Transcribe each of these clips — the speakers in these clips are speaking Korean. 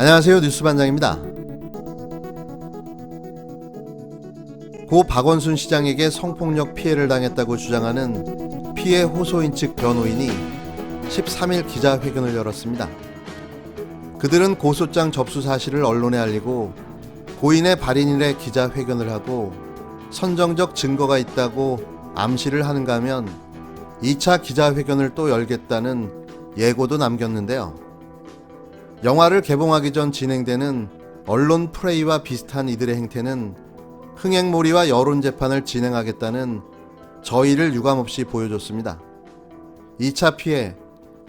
안녕하세요. 뉴스반장입니다. 고 박원순 시장에게 성폭력 피해를 당했다고 주장하는 피해 호소인 측 변호인이 13일 기자회견을 열었습니다. 그들은 고소장 접수 사실을 언론에 알리고 고인의 발인일에 기자회견을 하고 선정적 증거가 있다고 암시를 하는가 하면 2차 기자회견을 또 열겠다는 예고도 남겼는데요. 영화를 개봉하기 전 진행되는 언론 프레이와 비슷한 이들의 행태는 흥행몰이와 여론재판을 진행하겠다는 저의를 유감없이 보여줬습니다. 2차 피해,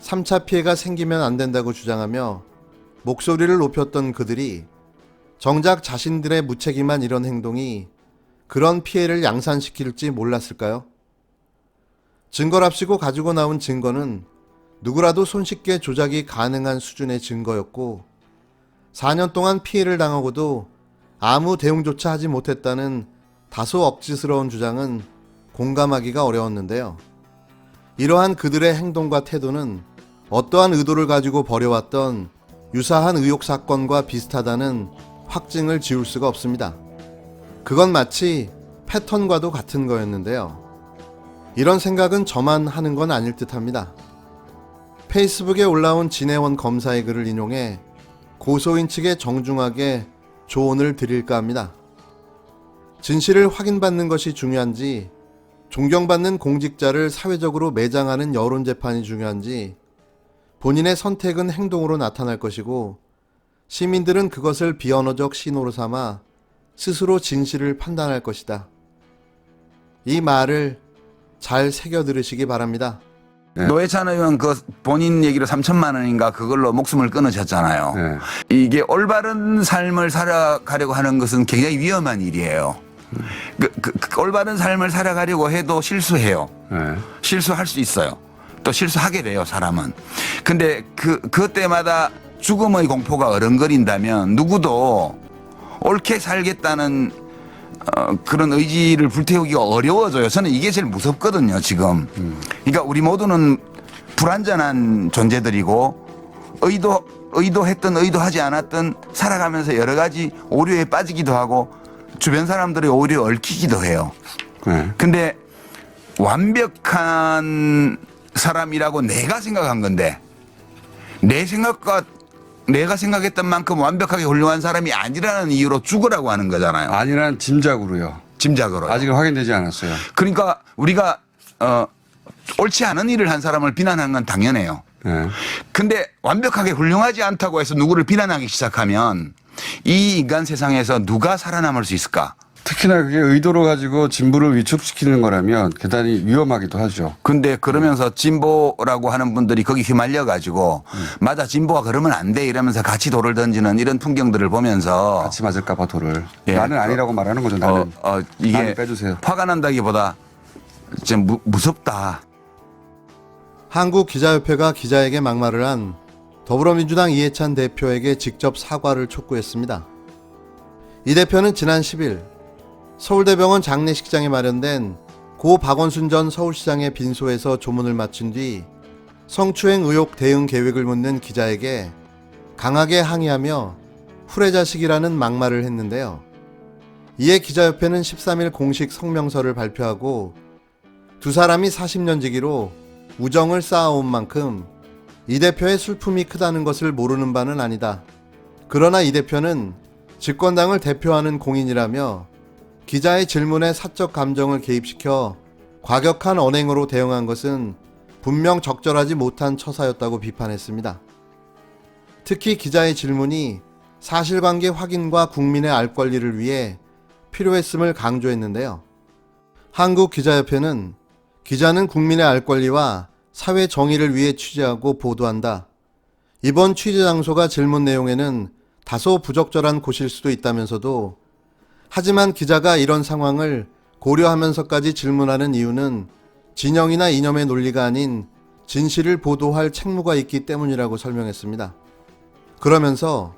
3차 피해가 생기면 안 된다고 주장하며 목소리를 높였던 그들이 정작 자신들의 무책임한 이런 행동이 그런 피해를 양산시킬지 몰랐을까요? 증거랍시고 가지고 나온 증거는 누구라도 손쉽게 조작이 가능한 수준의 증거였고 4년 동안 피해를 당하고도 아무 대응조차 하지 못했다는 다소 억지스러운 주장은 공감하기가 어려웠는데요. 이러한 그들의 행동과 태도는 어떠한 의도를 가지고 벌여왔던 유사한 의혹 사건과 비슷하다는 확증을 지울 수가 없습니다. 그건 마치 패턴과도 같은 거였는데요. 이런 생각은 저만 하는 건 아닐 듯합니다. 페이스북에 올라온 진해원 검사의 글을 인용해 고소인 측에 정중하게 조언을 드릴까 합니다. 진실을 확인받는 것이 중요한지, 존경받는 공직자를 사회적으로 매장하는 여론재판이 중요한지, 본인의 선택은 행동으로 나타날 것이고 시민들은 그것을 비언어적 신호로 삼아 스스로 진실을 판단할 것이다. 이 말을 잘 새겨 들으시기 바랍니다. 네. 노회찬 의원 그 본인 얘기로 3천만 원인가 그걸로 목숨을 끊으셨잖아요. 네. 이게 올바른 삶을 살아가려고 하는 것은 굉장히 위험한 일이에요. 올바른 삶을 살아가려고 해도 실수해요. 네. 실수할 수 있어요. 또 실수하게 돼요, 사람은. 근데 그것 때마다 죽음의 공포가 어른거린다면 누구도 옳게 살겠다는 그런 의지를 불태우기가 어려워져요. 저는 이게 제일 무섭거든요, 지금. 그러니까 우리 모두는 불완전한 존재들이고 의도했든 의도하지 않았든 살아가면서 여러 가지 오류에 빠지기도 하고 주변 사람들의 오류에 얽히기도 해요. 네. 근데 완벽한 사람이라고 내가 생각한 건데 내 생각과 내가 생각했던 만큼 완벽하게 훌륭한 사람이 아니라는 이유로 죽으라고 하는 거잖아요. 아니란 짐작으로요. 짐작으로. 아직은 확인되지 않았어요. 그러니까 우리가 옳지 않은 일을 한 사람을 비난하는 건 당연해요. 네. 근데 완벽하게 훌륭하지 않다고 해서 누구를 비난하기 시작하면 이 인간 세상에서 누가 살아남을 수 있을까? 특히나 그게 의도로 가지고 진부를 위축시키는 거라면 대단히 위험하기도 하죠. 근데 그러면서 진보라고 하는 분들이 거기 휘말려 가지고 맞아 진보가 그러면 안 돼 이러면서 같이 돌을 던지는 이런 풍경들을 보면서 같이 맞을까 봐 돌을. 예. 나는 아니라고 말하는 거죠. 나는. 이게 나는 빼주세요. 화가 난다기보다 좀 무섭다. 한국기자협회가 기자에게 막말을 한 더불어민주당 이해찬 대표에게 직접 사과를 촉구했습니다. 이 대표는 지난 10일 서울대병원 장례식장에 마련된 고 박원순 전 서울시장의 빈소에서 조문을 마친 뒤 성추행 의혹 대응 계획을 묻는 기자에게 강하게 항의하며 후레자식이라는 막말을 했는데요. 이에 기자협회는 13일 공식 성명서를 발표하고 두 사람이 40년 지기로 우정을 쌓아온 만큼 이 대표의 슬픔이 크다는 것을 모르는 바는 아니다. 그러나 이 대표는 집권당을 대표하는 공인이라며 기자의 질문에 사적 감정을 개입시켜 과격한 언행으로 대응한 것은 분명 적절하지 못한 처사였다고 비판했습니다. 특히 기자의 질문이 사실관계 확인과 국민의 알 권리를 위해 필요했음을 강조했는데요. 한국기자협회는 기자는 국민의 알 권리와 사회 정의를 위해 취재하고 보도한다. 이번 취재 장소가 질문 내용에는 다소 부적절한 곳일 수도 있다면서도 하지만 기자가 이런 상황을 고려하면서까지 질문하는 이유는 진영이나 이념의 논리가 아닌 진실을 보도할 책무가 있기 때문이라고 설명했습니다. 그러면서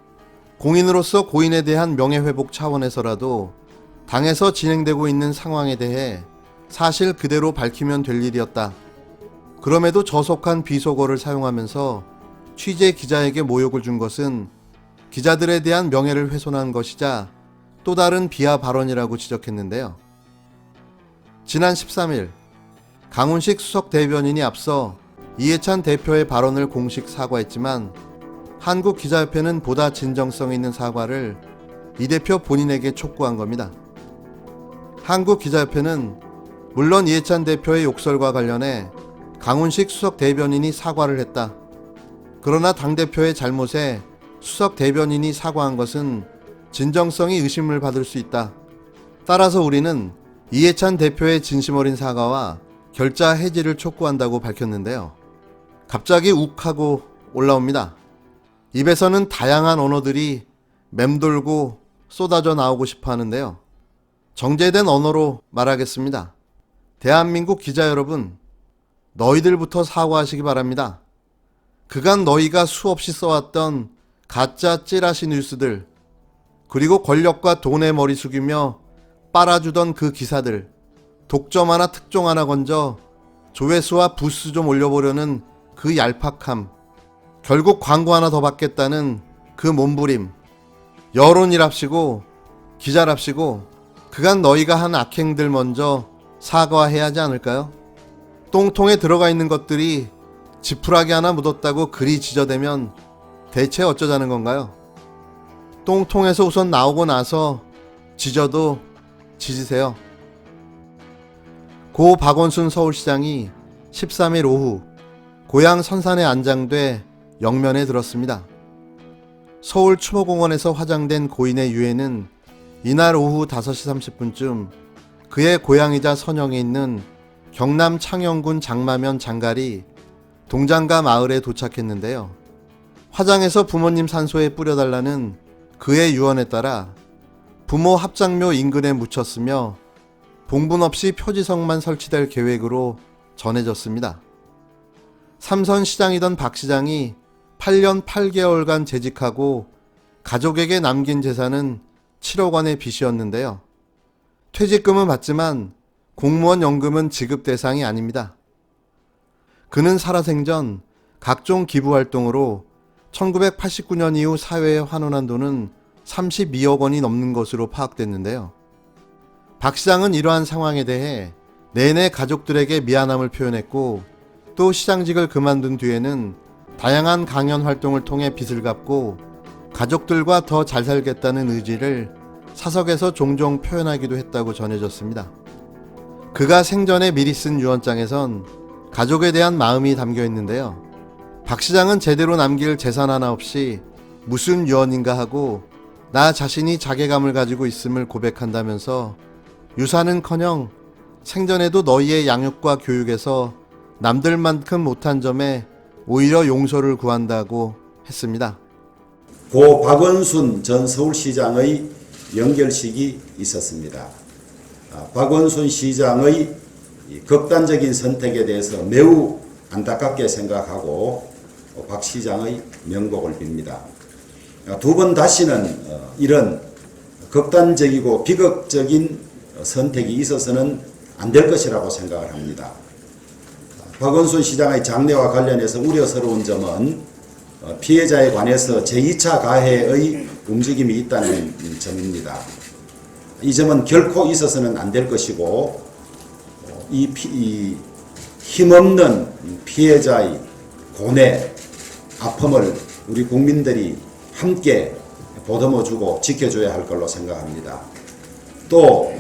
공인으로서 고인에 대한 명예회복 차원에서라도 당에서 진행되고 있는 상황에 대해 사실 그대로 밝히면 될 일이었다. 그럼에도 저속한 비속어를 사용하면서 취재 기자에게 모욕을 준 것은 기자들에 대한 명예를 훼손한 것이자 또 다른 비하 발언이라고 지적했는데요. 지난 13일 강훈식 수석 대변인이 앞서 이해찬 대표의 발언을 공식 사과했지만 한국기자협회는 보다 진정성 있는 사과를 이 대표 본인에게 촉구한 겁니다. 한국기자협회는 물론 이해찬 대표의 욕설과 관련해 강훈식 수석 대변인이 사과를 했다. 그러나 당대표의 잘못에 수석 대변인이 사과한 것은 진정성이 의심을 받을 수 있다. 따라서 우리는 이해찬 대표의 진심 어린 사과와 결자 해지를 촉구한다고 밝혔는데요. 갑자기 욱하고 올라옵니다. 입에서는 다양한 언어들이 맴돌고 쏟아져 나오고 싶어 하는데요. 정제된 언어로 말하겠습니다. 대한민국 기자 여러분, 너희들부터 사과하시기 바랍니다. 그간 너희가 수없이 써왔던 가짜 찌라시 뉴스들, 그리고 권력과 돈에 머리 숙이며 빨아주던 그 기사들, 독점 하나 특종 하나 건져 조회수와 부수 좀 올려보려는 그 얄팍함, 결국 광고 하나 더 받겠다는 그 몸부림, 여론이랍시고 기자랍시고 그간 너희가 한 악행들 먼저 사과해야 하지 않을까요? 똥통에 들어가 있는 것들이 지푸라기 하나 묻었다고 그리 지저대면 대체 어쩌자는 건가요? 똥통에서 우선 나오고 나서 지져도 지지세요. 고 박원순 서울시장이 13일 오후 고향 선산에 안장돼 영면에 들었습니다. 서울 추모공원에서 화장된 고인의 유해는 이날 오후 5시 30분쯤 그의 고향이자 선영에 있는 경남 창녕군 장마면 장갈이 동장가 마을에 도착했는데요. 화장해서 부모님 산소에 뿌려달라는 그의 유언에 따라 부모 합장묘 인근에 묻혔으며 봉분 없이 표지석만 설치될 계획으로 전해졌습니다. 삼선 시장이던 박 시장이 8년 8개월간 재직하고 가족에게 남긴 재산은 7억 원의 빚이었는데요. 퇴직금은 받지만 공무원 연금은 지급 대상이 아닙니다. 그는 살아생전 각종 기부 활동으로 1989년 이후 사회에 환원한 돈은 32억 원이 넘는 것으로 파악됐는데요. 박 시장은 이러한 상황에 대해 내내 가족들에게 미안함을 표현했고 또 시장직을 그만둔 뒤에는 다양한 강연 활동을 통해 빚을 갚고 가족들과 더 잘 살겠다는 의지를 사석에서 종종 표현하기도 했다고 전해졌습니다. 그가 생전에 미리 쓴 유언장에선 가족에 대한 마음이 담겨 있는데요. 박 시장은 제대로 남길 재산 하나 없이 무슨 유언인가 하고 나 자신이 자괴감을 가지고 있음을 고백한다면서 유산은커녕 생전에도 너희의 양육과 교육에서 남들만큼 못한 점에 오히려 용서를 구한다고 했습니다. 고 박원순 전 서울시장의 연결식이 있었습니다. 박원순 시장의 극단적인 선택에 대해서 매우 안타깝게 생각하고 박 시장의 명복을 빕니다. 두 번 다시는 이런 극단적이고 비극적인 선택이 있어서는 안 될 것이라고 생각을 합니다. 박원순 시장의 장례와 관련해서 우려스러운 점은 피해자에 관해서 제2차 가해의 움직임이 있다는 점입니다. 이 점은 결코 있어서는 안 될 것이고 이 힘없는 피해자의 고뇌, 아픔을 우리 국민들이 함께 보듬어주고 지켜줘야 할 걸로 생각합니다. 또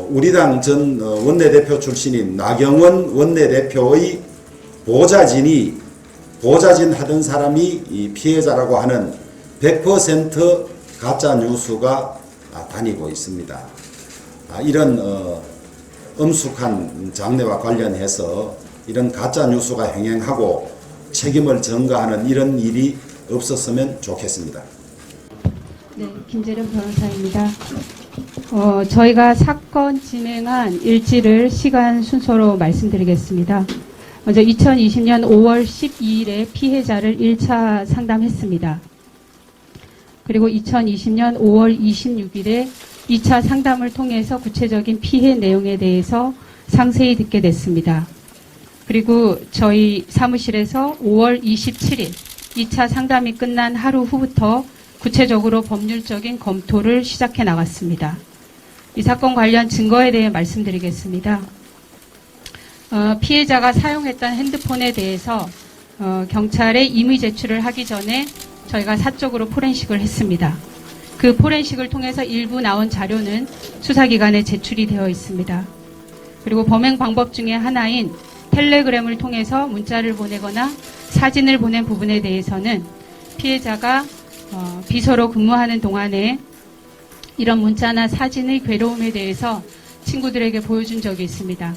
우리 당 전 원내대표 출신인 나경원 원내대표의 보좌진 하던 사람이 이 피해자라고 하는 100% 가짜 뉴스가 다니고 있습니다. 이런 엄숙한 장례와 관련해서 이런 가짜 뉴스가 횡행하고 책임을 전가하는 이런 일이 없었으면 좋겠습니다. 네, 김재련 변호사입니다. 저희가 사건 진행한 일지를 시간 순서로 말씀드리겠습니다. 먼저 2020년 5월 12일에 피해자를 1차 상담했습니다. 그리고 2020년 5월 26일에 2차 상담을 통해서 구체적인 피해 내용에 대해서 상세히 듣게 됐습니다. 그리고 저희 사무실에서 5월 27일 2차 상담이 끝난 하루 후부터 구체적으로 법률적인 검토를 시작해 나갔습니다. 이 사건 관련 증거에 대해 말씀드리겠습니다. 피해자가 사용했던 핸드폰에 대해서 경찰에 임의 제출을 하기 전에 저희가 사적으로 포렌식을 했습니다. 그 포렌식을 통해서 일부 나온 자료는 수사기관에 제출이 되어 있습니다. 그리고 범행 방법 중에 하나인 텔레그램을 통해서 문자를 보내거나 사진을 보낸 부분에 대해서는 피해자가 비서로 근무하는 동안에 이런 문자나 사진의 괴로움에 대해서 친구들에게 보여준 적이 있습니다.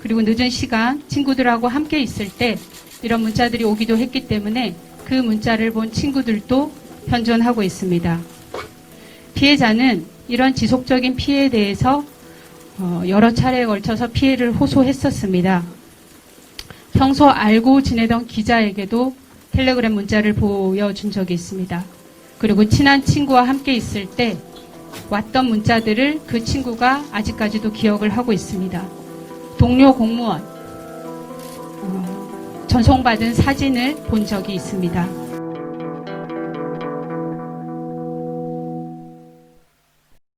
그리고 늦은 시간 친구들하고 함께 있을 때 이런 문자들이 오기도 했기 때문에 그 문자를 본 친구들도 현존하고 있습니다. 피해자는 이런 지속적인 피해에 대해서 여러 차례에 걸쳐서 피해를 호소했었습니다. 평소 알고 지내던 기자에게도 텔레그램 문자를 보여준 적이 있습니다. 그리고 친한 친구와 함께 있을 때 왔던 문자들을 그 친구가 아직까지도 기억을 하고 있습니다. 동료 공무원 전송받은 사진을 본 적이 있습니다.